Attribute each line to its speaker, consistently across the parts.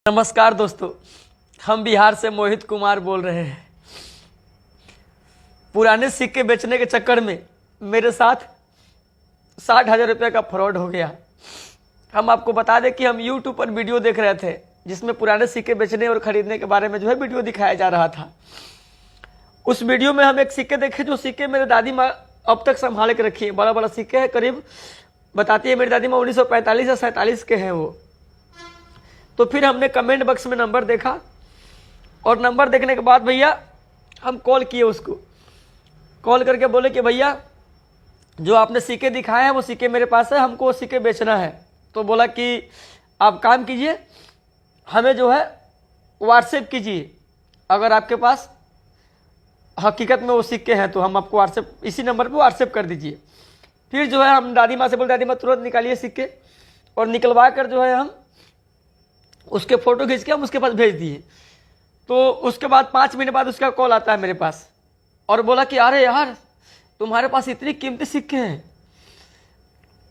Speaker 1: नमस्कार दोस्तों, हम बिहार से मोहित कुमार बोल रहे हैं। पुराने सिक्के बेचने के चक्कर में मेरे साथ 60,000 रुपये का फ्रॉड हो गया। हम आपको बता दें कि हम YouTube पर वीडियो देख रहे थे जिसमें पुराने सिक्के बेचने और ख़रीदने के बारे में वीडियो दिखाया जा रहा था। उस वीडियो में हम एक सिक्के देखे, जो सिक्के मेरे दादी माँ अब तक संभाल के रखी है। बड़ा बड़ा सिक्के है, करीब बताती है मेरी दादी माँ 1945 या 47 के हैं वो। तो फिर हमने कमेंट बॉक्स में नंबर देखा और नंबर देखने के बाद भैया हम कॉल किए उसको। कॉल करके बोले कि भैया जो आपने सिक्के दिखाए हैं वो सिक्के मेरे पास है, हमको वो सिक्के बेचना है। तो बोला कि आप काम कीजिए, हमें व्हाट्सएप कीजिए, अगर आपके पास हकीकत में वो सिक्के हैं तो हम आपको व्हाट्सएप, इसी नंबर पे व्हाट्सएप कर दीजिए। फिर हम दादी माँ से बोले, दादी माँ तुरंत निकालिए सिक्के, और निकलवा कर हम उसके फ़ोटो खींच के हम उसके पास भेज दिए। तो उसके बाद 5 मिनट बाद उसका कॉल आता है मेरे पास और बोला कि अरे यार तुम्हारे पास इतनी कीमती सिक्के हैं।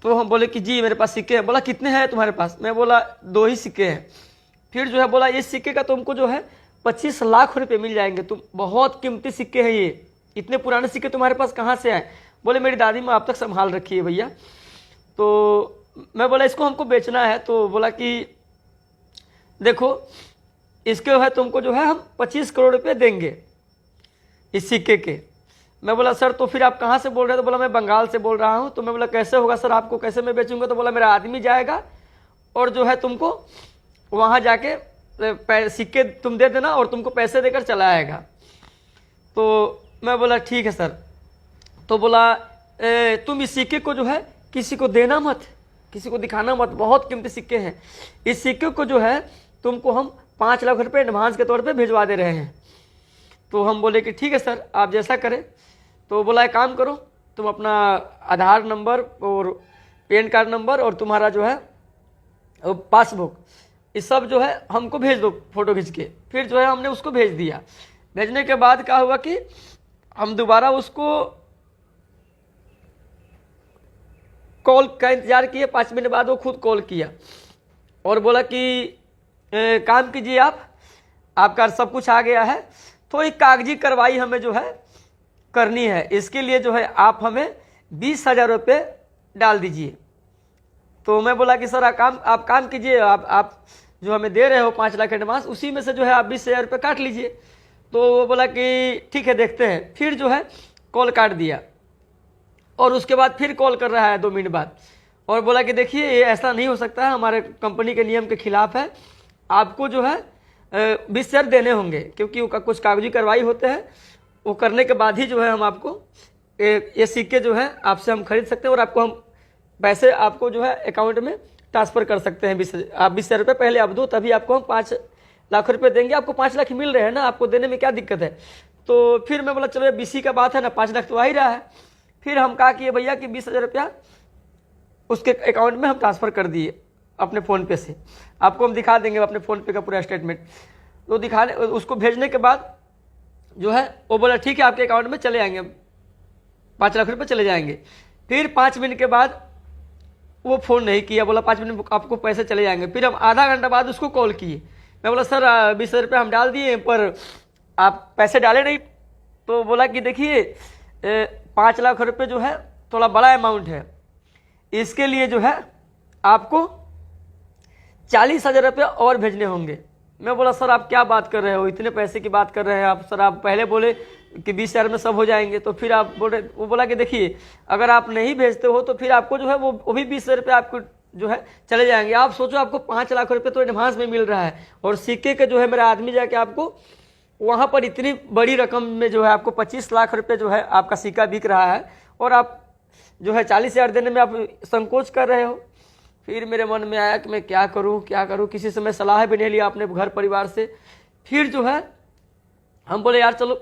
Speaker 1: तो हम बोले कि जी मेरे पास सिक्के हैं। बोला कितने हैं तुम्हारे पास? मैं बोला 2 ही सिक्के हैं। फिर बोला इस सिक्के का तुमको 25 लाख रुपए मिल जाएंगे, तुम बहुत कीमती सिक्के हैं ये, इतने पुराने सिक्के तुम्हारे पास कहाँ से आए? बोले मेरी दादी माँ अब तक संभाल रखी है भैया। तो मैं बोला इसको हमको बेचना है। तो बोला कि देखो इसके तुमको हम 25 करोड़ रुपए देंगे इस सिक्के के। मैं बोला सर तो फिर आप कहाँ से बोल रहे हैं? तो बोला मैं बंगाल से बोल रहा हूँ। तो मैं बोला कैसे होगा सर, आपको कैसे मैं बेचूंगा? तो बोला मेरा आदमी जाएगा और तुमको वहाँ जाके सिक्के तुम दे देना और तुमको पैसे देकर चला आएगा। तो मैं बोला ठीक है सर। तो बोला तुम इस सिक्के को किसी को देना मत, किसी को दिखाना मत, बहुत कीमती सिक्के हैं। इस सिक्के को तुमको हम 5 लाख रुपए एडवांस के तौर पे भिजवा दे रहे हैं। तो हम बोले कि ठीक है सर, आप जैसा करें। तो बोला एक काम करो, तुम अपना आधार नंबर और पैन कार्ड नंबर और तुम्हारा पासबुक, ये सब हमको भेज दो फोटो खींच के। फिर हमने उसको भेज दिया। भेजने के बाद क्या हुआ कि हम दोबारा उसको कॉल का इंतजार किए। 5 मिनट बाद वो खुद कॉल किया और बोला कि काम कीजिए, आपका सब कुछ आ गया है, थोड़ी कागजी कार्रवाई हमें करनी है। इसके लिए आप हमें 20,000 रुपये डाल दीजिए। तो मैं बोला कि सर आप काम कीजिए, आप जो हमें दे रहे हो 5 लाख एडवांस, उसी में से आप 20,000 रुपये काट लीजिए। तो वो बोला कि ठीक है देखते हैं। फिर कॉल काट दिया और उसके बाद फिर कॉल कर रहा है 2 मिनट बाद और बोला कि देखिए ये ऐसा नहीं हो सकता है, हमारे कंपनी के नियम के खिलाफ है, आपको 20,000 देने होंगे, क्योंकि वो कुछ कागजी कार्रवाई होते हैं, वो करने के बाद ही हम आपको ये सिक्के आपसे हम खरीद सकते हैं और आपको हम पैसे आपको अकाउंट में ट्रांसफ़र कर सकते हैं। 20,000 रुपये पहले आप दो, तभी आपको हम 5 लाख रुपये देंगे। आपको 5 लाख मिल रहे हैं ना, आपको देने में क्या दिक्कत है? तो फिर मैं बोला चलो ये BC का बात है ना, 5 लाख तो आ ही रहा है। फिर हम कहा कि भैया कि 20,000 रुपया उसके अकाउंट में हम ट्रांसफ़र कर दिए अपने फ़ोन पे से। आपको हम दिखा देंगे अपने फ़ोन पे का पूरा स्टेटमेंट। तो दिखाने उसको भेजने के बाद वो बोला ठीक है आपके अकाउंट में चले आएंगे, 5 लाख रुपये चले जाएंगे। फिर 5 मिनट के बाद वो फ़ोन नहीं किया, बोला 5 मिनट आपको पैसे चले जाएंगे। फिर हम आधा घंटा बाद उसको कॉल किए। मैं बोला सर 20,000 रुपये हम डाल दिए पर आप पैसे डाले नहीं। तो बोला कि देखिए 5 लाख रुपये थोड़ा बड़ा अमाउंट है, इसके लिए आपको 40,000 रुपये और भेजने होंगे। मैं बोला सर आप क्या बात कर रहे हो, इतने पैसे की बात कर रहे हैं आप? सर आप पहले बोले कि 20,000 में सब हो जाएंगे, तो फिर आप बोल रहे। वो बोला कि देखिए अगर आप नहीं भेजते हो तो फिर आपको वो भी 20,000 रुपये आपको चले जाएंगे। आप सोचो आपको 5 लाख रुपये तो एडवांस में मिल रहा है और सिक्के के मेरा आदमी जाके आपको वहाँ पर इतनी बड़ी रकम में आपको 25 लाख रुपये आपका सिक्का बिक रहा है और आप 40,000 देने में आप संकोच कर रहे हो। फिर मेरे मन में आया कि मैं क्या करूं, किसी से मैं सलाह भी नहीं लिया अपने घर परिवार से। फिर हम बोले यार चलो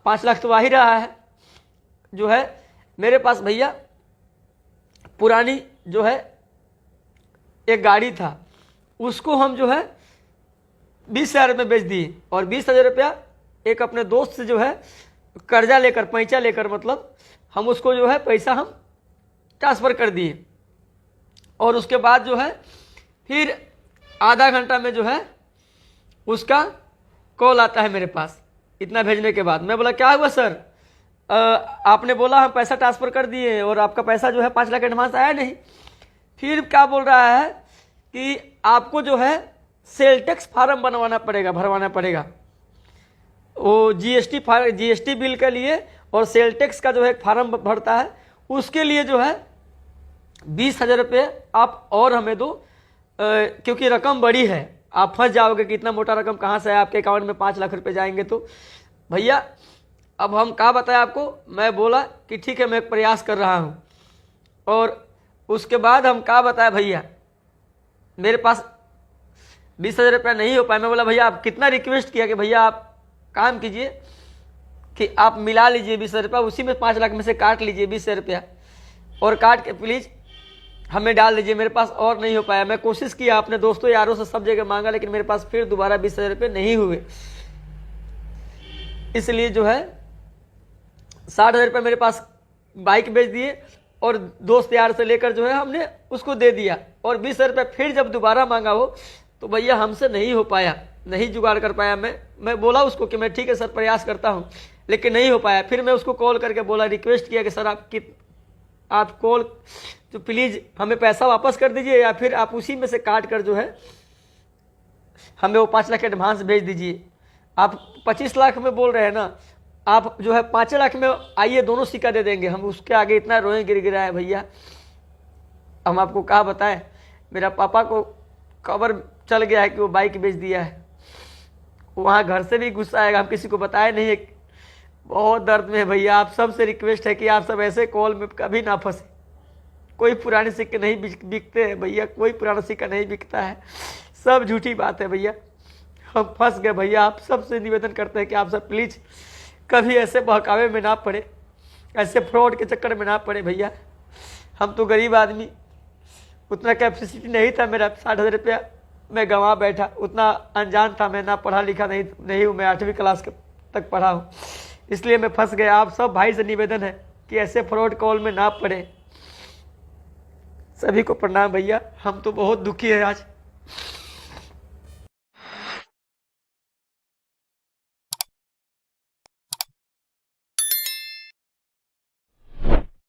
Speaker 1: 5 लाख तो आ ही रहा है, मेरे पास भैया पुरानी एक गाड़ी था, उसको हम 20,000 में बेच दिए और 20,000 रुपया एक अपने दोस्त से कर्जा लेकर, पैंचा लेकर, मतलब हम उसको पैसा हम ट्रांसफ़र कर दिए। और उसके बाद फिर आधा घंटा में उसका कॉल आता है मेरे पास इतना भेजने के बाद। मैं बोला क्या हुआ सर, आपने बोला हम पैसा ट्रांसफ़र कर दिए और आपका पैसा जो है 5 लाख एडवांस आया नहीं। फिर क्या बोल रहा है कि आपको जो है सेल टैक्स फार्म बनवाना पड़ेगा, भरवाना पड़ेगा, वो जीएसटी बिल के लिए और सेल टैक्स का जो है फार्म भरता है, उसके लिए जो है 20,000 रुपये आप और हमें दो, क्योंकि रकम बड़ी है, आप फंस जाओगे कि इतना मोटा रकम कहाँ से है, आपके अकाउंट में 5 लाख रुपए जाएंगे। तो भैया अब हम क्या बताएं आपको। मैं बोला कि ठीक है मैं एक प्रयास कर रहा हूँ, और उसके बाद हम क्या बताएं भैया, मेरे पास 20,000 रुपया नहीं हो पाया। मैं बोला भैया आप कितना रिक्वेस्ट किया कि भैया आप काम कीजिए कि आप मिला लीजिए 20,000 रुपया, उसी में 5 लाख में से काट लीजिए 20,000 रुपया और काट के प्लीज़ हमें डाल दीजिए। मेरे पास और नहीं हो पाया। मैं कोशिश किया अपने दोस्तों यारों से सब जगह मांगा, लेकिन मेरे पास फिर दोबारा 20,000 रुपये नहीं हुए। इसलिए जो है 60,000 रुपये मेरे पास बाइक बेच दिए और दोस्त यार से लेकर जो है हमने उसको दे दिया, और 20,000 रुपये फिर जब दोबारा मांगा हो तो भैया हमसे नहीं हो पाया, नहीं जुगाड़ कर पाया। मैं बोला उसको कि मैं ठीक है सर प्रयास करता हूँ, लेकिन नहीं हो पाया। फिर मैं उसको कॉल करके बोला, रिक्वेस्ट किया कि सर आप कॉल तो प्लीज़ हमें पैसा वापस कर दीजिए, या फिर आप उसी में से काट कर जो है हमें वो 5 लाख एडवांस भेज दीजिए। आप 25 लाख में बोल रहे हैं ना, आप जो है 5 लाख में आइए, दोनों सिक्का दे देंगे। हम उसके आगे इतना रोए गिरा है भैया, हम आपको क्या बताएं। मेरा पापा को खबर चल गया है कि वो बाइक बेच दिया है, वहाँ घर से भी गुस्सा आएगा, हम किसी को बताए नहीं है। बहुत दर्द में है भैया। आप सबसे रिक्वेस्ट है कि आप सब ऐसे कॉल में कभी ना फंसे। कोई पुराने सिक्के नहीं बिकते हैं भैया, कोई पुराना सिक्का नहीं बिकता है, सब झूठी बात है भैया। हम फंस गए भैया। आप सबसे निवेदन करते हैं कि आप सब प्लीज़ कभी ऐसे बहकावे में ना पड़े, ऐसे फ्रॉड के चक्कर में ना पड़े भैया। हम तो गरीब आदमी, उतना कैपेसिटी नहीं था मेरा, 60,000 रुपया मैं गंवा बैठा। उतना अनजान था मैं, ना पढ़ा लिखा नहीं हूँ मैं, 8वीं क्लास तक पढ़ा हूँ, इसलिए मैं फंस गया। आप सब भाई से निवेदन है कि ऐसे फ्रॉड कॉल में ना पड़े। सभी को प्रणाम भैया। हम तो बहुत दुखी है आज।